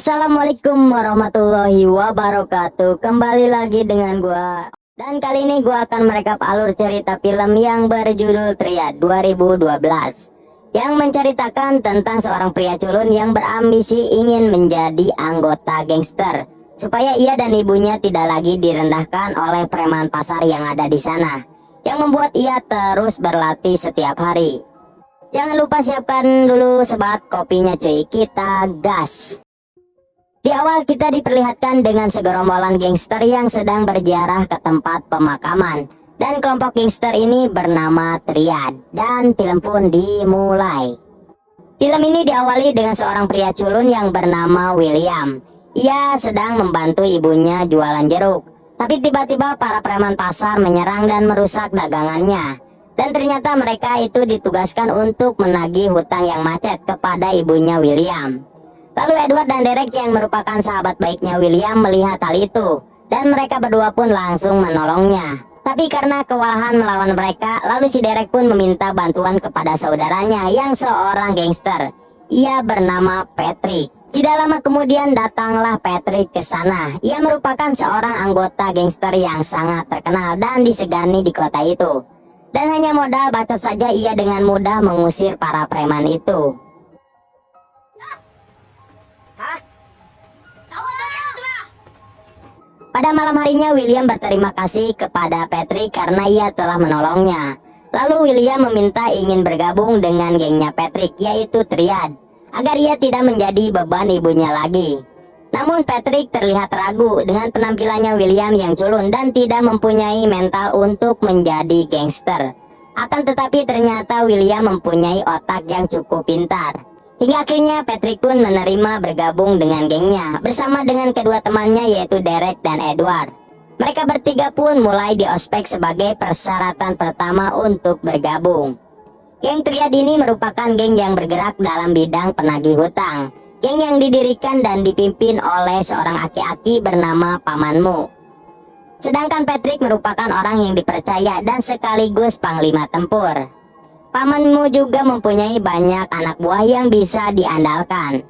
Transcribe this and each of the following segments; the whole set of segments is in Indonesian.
Assalamualaikum warahmatullahi wabarakatuh. Kembali lagi dengan gua. Dan kali ini gua akan merekap alur cerita film yang berjudul Triad 2012, yang menceritakan tentang seorang pria culun yang berambisi ingin menjadi anggota gangster supaya ia dan ibunya tidak lagi direndahkan oleh preman pasar yang ada di sana, yang membuat ia terus berlatih setiap hari. Jangan lupa siapkan dulu sebat kopinya cuy, kita gas. Di awal kita diperlihatkan dengan segerombolan gangster yang sedang berziarah ke tempat pemakaman. Dan kelompok gangster ini bernama Triad. Dan film pun dimulai. Film ini diawali dengan seorang pria culun yang bernama William. Ia sedang membantu ibunya jualan jeruk. Tapi tiba-tiba para preman pasar menyerang dan merusak dagangannya. Dan ternyata mereka itu ditugaskan untuk menagih hutang yang macet kepada ibunya William. Lalu Edward dan Derek yang merupakan sahabat baiknya William melihat hal itu, dan mereka berdua pun langsung menolongnya. Tapi karena kewalahan melawan mereka, lalu si Derek pun meminta bantuan kepada saudaranya yang seorang gangster. Ia bernama Patrick. Tidak lama kemudian datanglah Patrick ke sana. Ia merupakan seorang anggota gangster yang sangat terkenal dan disegani di kota itu. Dan hanya modal bacot saja ia dengan mudah mengusir para preman itu. Pada malam harinya William berterima kasih kepada Patrick karena ia telah menolongnya. Lalu William meminta ingin bergabung dengan gengnya Patrick, yaitu Triad, agar ia tidak menjadi beban ibunya lagi. Namun Patrick terlihat ragu dengan penampilannya William yang culun dan tidak mempunyai mental untuk menjadi gangster. Akan tetapi ternyata William mempunyai otak yang cukup pintar. Hingga akhirnya Patrick pun menerima bergabung dengan gengnya bersama dengan kedua temannya yaitu Derek dan Edward. Mereka bertiga pun mulai diospek sebagai persyaratan pertama untuk bergabung. Geng Triad ini merupakan geng yang bergerak dalam bidang penagih hutang. Geng yang didirikan dan dipimpin oleh seorang aki-aki bernama Pamanmu. Sedangkan Patrick merupakan orang yang dipercaya dan sekaligus panglima tempur. Pamanmu juga mempunyai banyak anak buah yang bisa diandalkan.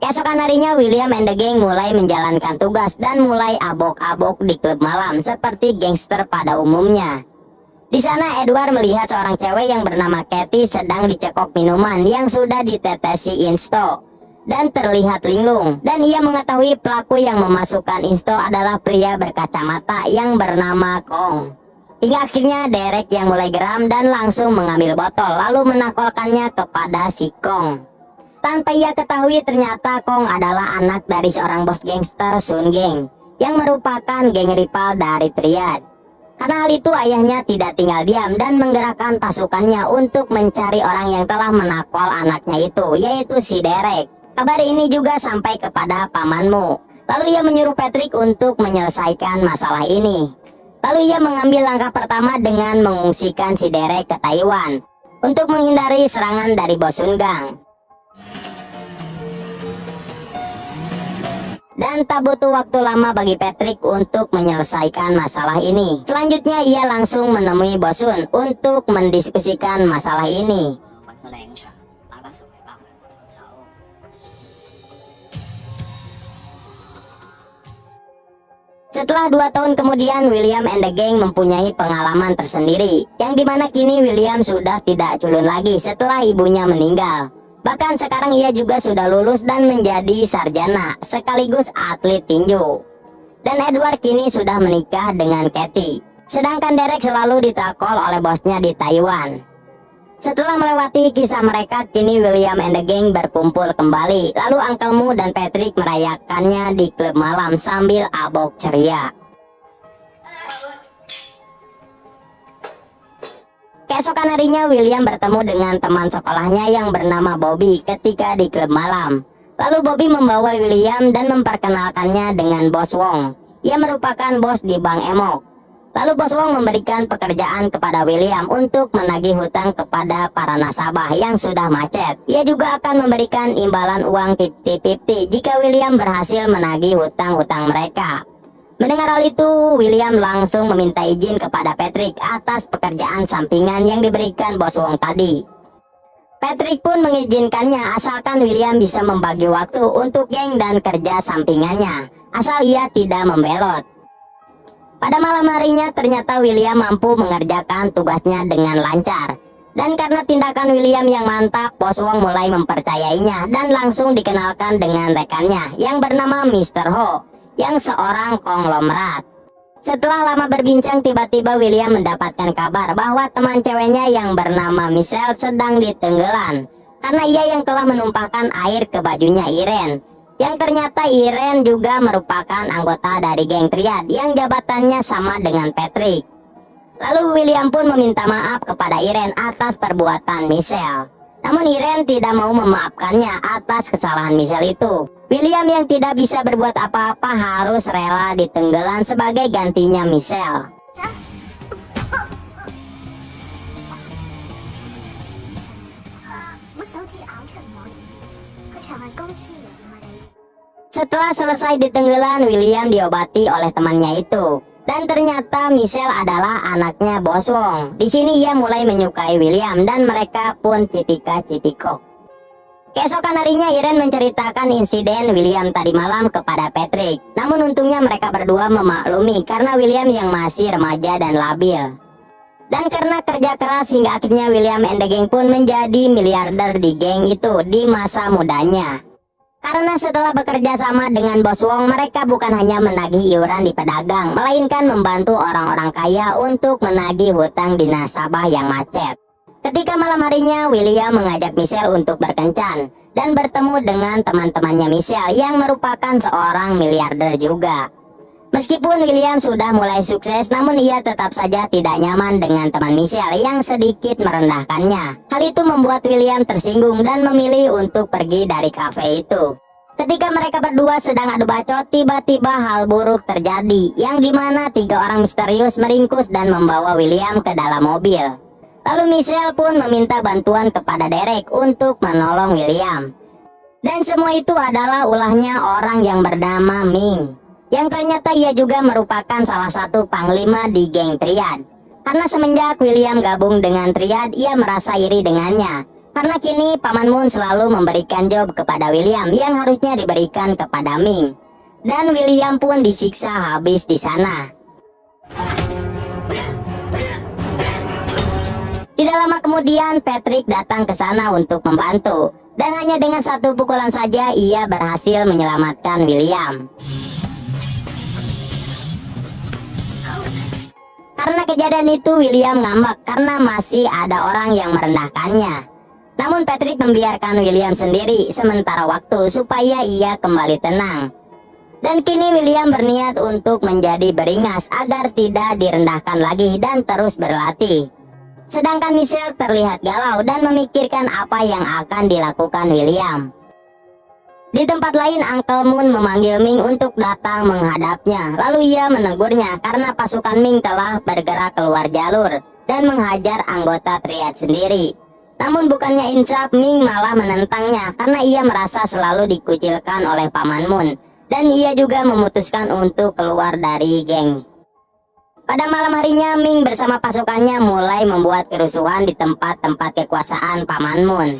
Keesokan harinya William and the gang mulai menjalankan tugas dan mulai abok-abok di klub malam seperti gangster pada umumnya. Di sana Edward melihat seorang cewek yang bernama Katie sedang dicekok minuman yang sudah ditetesi insto dan terlihat linglung, dan ia mengetahui pelaku yang memasukkan insto adalah pria berkacamata yang bernama Kong. Hingga akhirnya Derek yang mulai geram dan langsung mengambil botol lalu menakolkannya kepada si Kong. Tanpa ia ketahui ternyata Kong adalah anak dari seorang bos gangster Sun Gang yang merupakan geng rival dari Triad. Karena hal itu ayahnya tidak tinggal diam dan menggerakkan pasukannya untuk mencari orang yang telah menakol anaknya itu, yaitu si Derek. Kabar ini juga sampai kepada Pamanmu. Lalu ia menyuruh Patrick untuk menyelesaikan masalah ini. Lalu ia mengambil langkah pertama dengan mengungsikan si Derek ke Taiwan untuk menghindari serangan dari bos Sun Gang. Dan tak butuh waktu lama bagi Patrick untuk menyelesaikan masalah ini. Selanjutnya ia langsung menemui bos Sun untuk mendiskusikan masalah ini. Setelah 2 tahun kemudian William and the gang mempunyai pengalaman tersendiri, yang dimana kini William sudah tidak culun lagi setelah ibunya meninggal. Bahkan sekarang ia juga sudah lulus dan menjadi sarjana sekaligus atlet tinju. Dan Edward kini sudah menikah dengan Katie. Sedangkan Derek selalu ditakol oleh bosnya di Taiwan. Setelah melewati kisah mereka, kini William and the gang berkumpul kembali. Lalu Uncle Mu dan Patrick merayakannya di klub malam sambil abok ceria. Keesokan harinya William bertemu dengan teman sekolahnya yang bernama Bobby ketika di klub malam. Lalu Bobby membawa William dan memperkenalkannya dengan Bos Wong. Ia merupakan bos di Bank Emok. Lalu Bos Wong memberikan pekerjaan kepada William untuk menagih hutang kepada para nasabah yang sudah macet. Ia juga akan memberikan imbalan uang 50-50 jika William berhasil menagih hutang-hutang mereka. Mendengar hal itu, William langsung meminta izin kepada Patrick atas pekerjaan sampingan yang diberikan Bos Wong tadi. Patrick pun mengizinkannya asalkan William bisa membagi waktu untuk geng dan kerja sampingannya, asal ia tidak membelot. Pada malam harinya ternyata William mampu mengerjakan tugasnya dengan lancar. Dan karena tindakan William yang mantap, Bos Wong mulai mempercayainya dan langsung dikenalkan dengan rekannya yang bernama Mr. Ho, yang seorang konglomerat. Setelah lama berbincang, tiba-tiba William mendapatkan kabar bahwa teman ceweknya yang bernama Michelle sedang ditenggelam karena ia yang telah menumpahkan air ke bajunya Irene. Yang ternyata Irene juga merupakan anggota dari geng Triad yang jabatannya sama dengan Patrick. Lalu William pun meminta maaf kepada Irene atas perbuatan Michelle. Namun Irene tidak mau memaafkannya atas kesalahan Michelle itu. William yang tidak bisa berbuat apa-apa harus rela ditenggelam sebagai gantinya Michelle. Setelah selesai ditenggelam, William diobati oleh temannya itu. Dan ternyata Michelle adalah anaknya Bos Wong. Di sini ia mulai menyukai William dan mereka pun cipika-cipikok. Keesokan harinya Irene menceritakan insiden William tadi malam kepada Patrick. Namun untungnya mereka berdua memaklumi karena William yang masih remaja dan labil. Dan karena kerja keras hingga akhirnya William and the Gang pun menjadi miliarder di geng itu di masa mudanya. Karena setelah bekerja sama dengan Bos Wong, mereka bukan hanya menagih iuran di pedagang, melainkan membantu orang-orang kaya untuk menagih hutang di nasabah yang macet. Ketika malam harinya, William mengajak Michelle untuk berkencan dan bertemu dengan teman-temannya Michelle yang merupakan seorang miliarder juga. Meskipun William sudah mulai sukses, namun ia tetap saja tidak nyaman dengan teman Michelle yang sedikit merendahkannya. Hal itu membuat William tersinggung dan memilih untuk pergi dari kafe itu. Ketika mereka berdua sedang adu bacot, tiba-tiba hal buruk terjadi, yang dimana 3 orang misterius meringkus dan membawa William ke dalam mobil. Lalu Michelle pun meminta bantuan kepada Derek untuk menolong William. Dan semua itu adalah ulahnya orang yang bernama Ming, yang ternyata ia juga merupakan salah satu panglima di geng Triad. Karena semenjak William gabung dengan Triad, ia merasa iri dengannya. Karena kini Paman Moon selalu memberikan job kepada William yang harusnya diberikan kepada Ming. Dan William pun disiksa habis di sana. Tidak lama kemudian Patrick datang ke sana untuk membantu. Dan hanya dengan 1 pukulan saja ia berhasil menyelamatkan William. Karena kejadian itu William ngambek karena masih ada orang yang merendahkannya. Namun Patrick membiarkan William sendiri sementara waktu supaya ia kembali tenang. Dan kini William berniat untuk menjadi beringas agar tidak direndahkan lagi dan terus berlatih. Sedangkan Michelle terlihat galau dan memikirkan apa yang akan dilakukan William. Di tempat lain, Uncle Moon memanggil Ming untuk datang menghadapnya. Lalu ia menegurnya karena pasukan Ming telah bergerak keluar jalur dan menghajar anggota Triad sendiri. Namun bukannya insaf, Ming malah menentangnya karena ia merasa selalu dikucilkan oleh Paman Moon. Dan ia juga memutuskan untuk keluar dari geng. Pada malam harinya, Ming bersama pasukannya mulai membuat kerusuhan di tempat-tempat kekuasaan Paman Moon.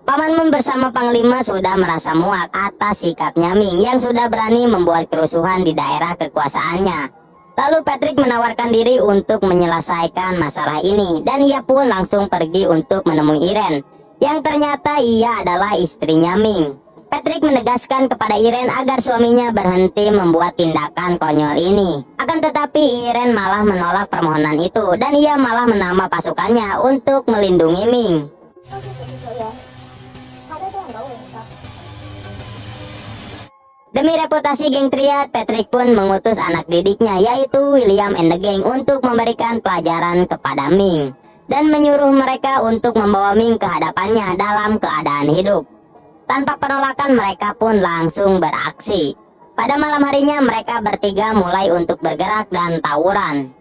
Paman Moon bersama Panglima sudah merasa muak atas sikapnya Ming yang sudah berani membuat kerusuhan di daerah kekuasaannya. Lalu Patrick menawarkan diri untuk menyelesaikan masalah ini dan ia pun langsung pergi untuk menemui Irene, yang ternyata ia adalah istrinya Ming. Patrick menegaskan kepada Irene agar suaminya berhenti membuat tindakan konyol ini. Akan tetapi Irene malah menolak permohonan itu dan ia malah menambah pasukannya untuk melindungi Ming. Demi reputasi geng Triad, Patrick pun mengutus anak didiknya yaitu William and the Gang untuk memberikan pelajaran kepada Ming dan menyuruh mereka untuk membawa Ming ke hadapannya dalam keadaan hidup. Tanpa penolakan mereka pun langsung beraksi. Pada malam harinya mereka bertiga mulai untuk bergerak dan tawuran.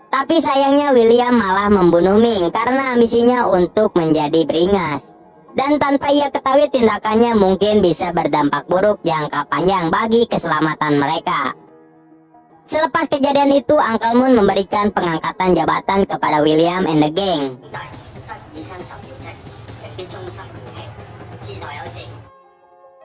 Tapi sayangnya William malah membunuh Ming karena ambisinya untuk menjadi beringas. Dan tanpa ia ketahui, tindakannya mungkin bisa berdampak buruk jangka panjang bagi keselamatan mereka. Selepas kejadian itu, Uncle Moon memberikan pengangkatan jabatan kepada William and the gang.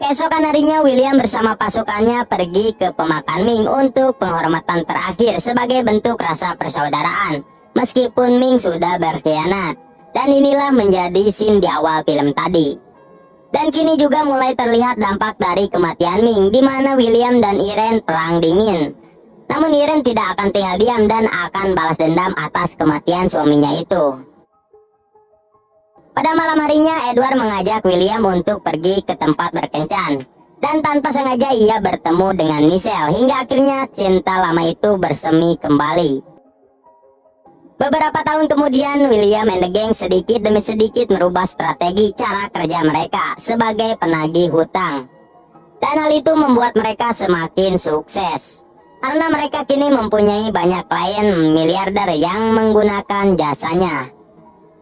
Keesokan harinya, William bersama pasukannya pergi ke pemakan Ming untuk penghormatan terakhir sebagai bentuk rasa persaudaraan, meskipun Ming sudah berkhianat. Dan inilah menjadi scene di awal film tadi. Dan kini juga mulai terlihat dampak dari kematian Ming, di mana William dan Irene perang dingin. Namun Irene tidak akan tinggal diam dan akan balas dendam atas kematian suaminya itu. Pada malam harinya, Edward mengajak William untuk pergi ke tempat berkencan. Dan tanpa sengaja ia bertemu dengan Michelle, hingga akhirnya cinta lama itu bersemi kembali. Beberapa tahun kemudian, William and the gang sedikit demi sedikit merubah strategi cara kerja mereka sebagai penagih hutang. Dan hal itu membuat mereka semakin sukses, karena mereka kini mempunyai banyak klien miliarder yang menggunakan jasanya.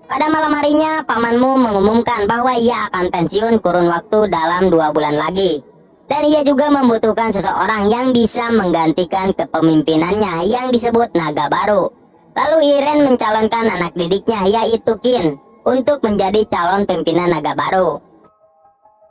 Pada malam harinya, pamanmu mengumumkan bahwa ia akan pensiun kurun waktu dalam 2 bulan lagi. Dan ia juga membutuhkan seseorang yang bisa menggantikan kepemimpinannya yang disebut Naga Baru. Lalu Irene mencalonkan anak didiknya, yaitu Qin, untuk menjadi calon pimpinan Naga Baru.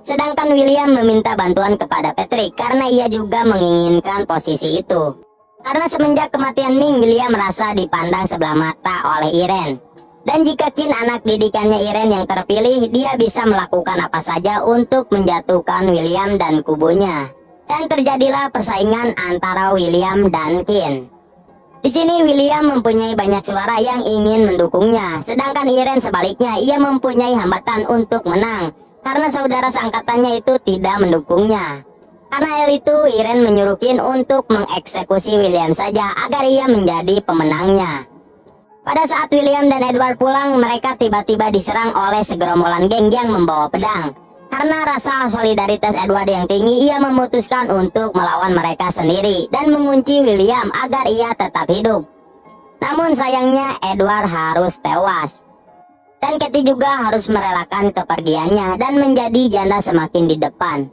Sedangkan William meminta bantuan kepada Patrick karena ia juga menginginkan posisi itu. Karena semenjak kematian Ming, William merasa dipandang sebelah mata oleh Irene. Dan jika Qin, anak didikannya Irene, yang terpilih, dia bisa melakukan apa saja untuk menjatuhkan William dan kubunya. Dan terjadilah persaingan antara William dan Qin. Di sini William mempunyai banyak suara yang ingin mendukungnya, sedangkan Irene sebaliknya, ia mempunyai hambatan untuk menang karena saudara seangkatannya itu tidak mendukungnya. Karena hal itu, Irene menyuruh Qin untuk mengeksekusi William saja agar ia menjadi pemenangnya. Pada saat William dan Edward pulang, mereka tiba-tiba diserang oleh segerombolan geng yang membawa pedang. Karena rasa solidaritas Edward yang tinggi, ia memutuskan untuk melawan mereka sendiri dan mengunci William agar ia tetap hidup. Namun sayangnya Edward harus tewas. Dan Katie juga harus merelakan kepergiannya dan menjadi janda semakin di depan.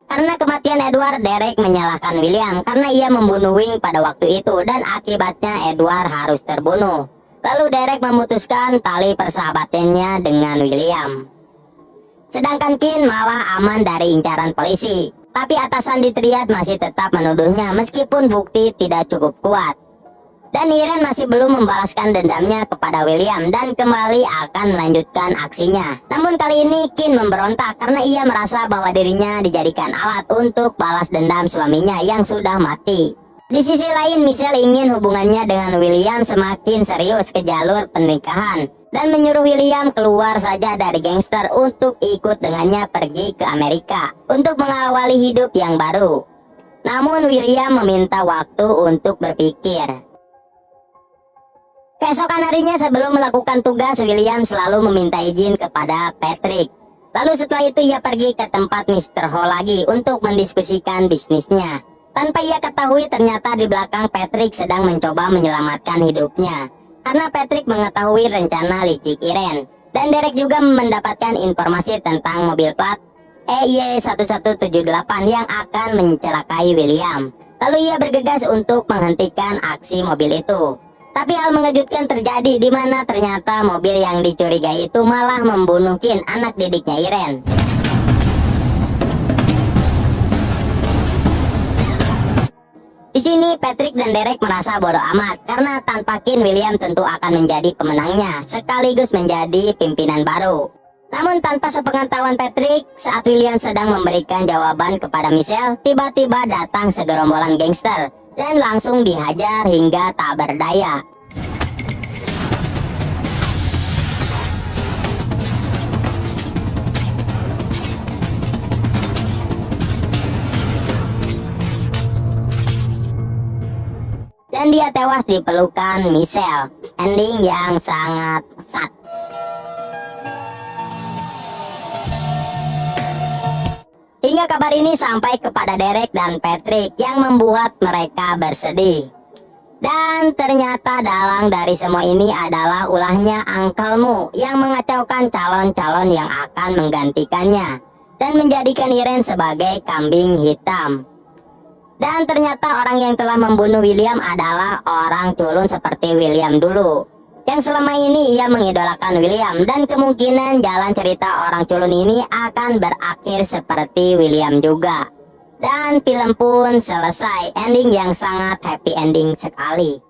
Karena kematian Edward, Derek menyalahkan William karena ia membunuh Wing pada waktu itu, dan akibatnya Edward harus terbunuh. Lalu Derek memutuskan tali persahabatannya dengan William. Sedangkan Qin malah aman dari incaran polisi. Tapi atasan di Triad masih tetap menuduhnya meskipun bukti tidak cukup kuat. Dan Irene masih belum membalaskan dendamnya kepada William dan kembali akan melanjutkan aksinya. Namun kali ini Qin memberontak karena ia merasa bahwa dirinya dijadikan alat untuk balas dendam suaminya yang sudah mati. Di sisi lain, Michelle ingin hubungannya dengan William semakin serius ke jalur pernikahan dan menyuruh William keluar saja dari gangster untuk ikut dengannya pergi ke Amerika untuk mengawali hidup yang baru. Namun William meminta waktu untuk berpikir. Keesokan harinya sebelum melakukan tugas, William selalu meminta izin kepada Patrick. Lalu setelah itu ia pergi ke tempat Mr. Ho lagi untuk mendiskusikan bisnisnya. Tanpa ia ketahui, ternyata di belakang Patrick sedang mencoba menyelamatkan hidupnya. Karena Patrick mengetahui rencana licik Irene. Dan Derek juga mendapatkan informasi tentang mobil plat EY1178 yang akan mencelakai William. Lalu ia bergegas untuk menghentikan aksi mobil itu. Tapi hal mengejutkan terjadi, di mana ternyata mobil yang dicurigai itu malah membunuh Qin, anak didiknya Irene. Di sini Patrick dan Derek merasa bodoh amat karena tanpa Qin, William tentu akan menjadi pemenangnya sekaligus menjadi pimpinan baru. Namun tanpa sepengetahuan Patrick, saat William sedang memberikan jawaban kepada Michelle, tiba-tiba datang segerombolan gangster dan langsung dihajar hingga tak berdaya. Dan dia tewas di pelukan Michelle. Ending yang sangat sad. Hingga kabar ini sampai kepada Derek dan Patrick yang membuat mereka bersedih. Dan ternyata dalang dari semua ini adalah ulahnya angkelmu yang mengacaukan calon-calon yang akan menggantikannya dan menjadikan Irene sebagai kambing hitam. Dan ternyata orang yang telah membunuh William adalah orang culun seperti William dulu, yang selama ini ia mengidolakan William, dan kemungkinan jalan cerita orang culun ini akan berakhir seperti William juga. Dan film pun selesai, ending yang sangat happy ending sekali.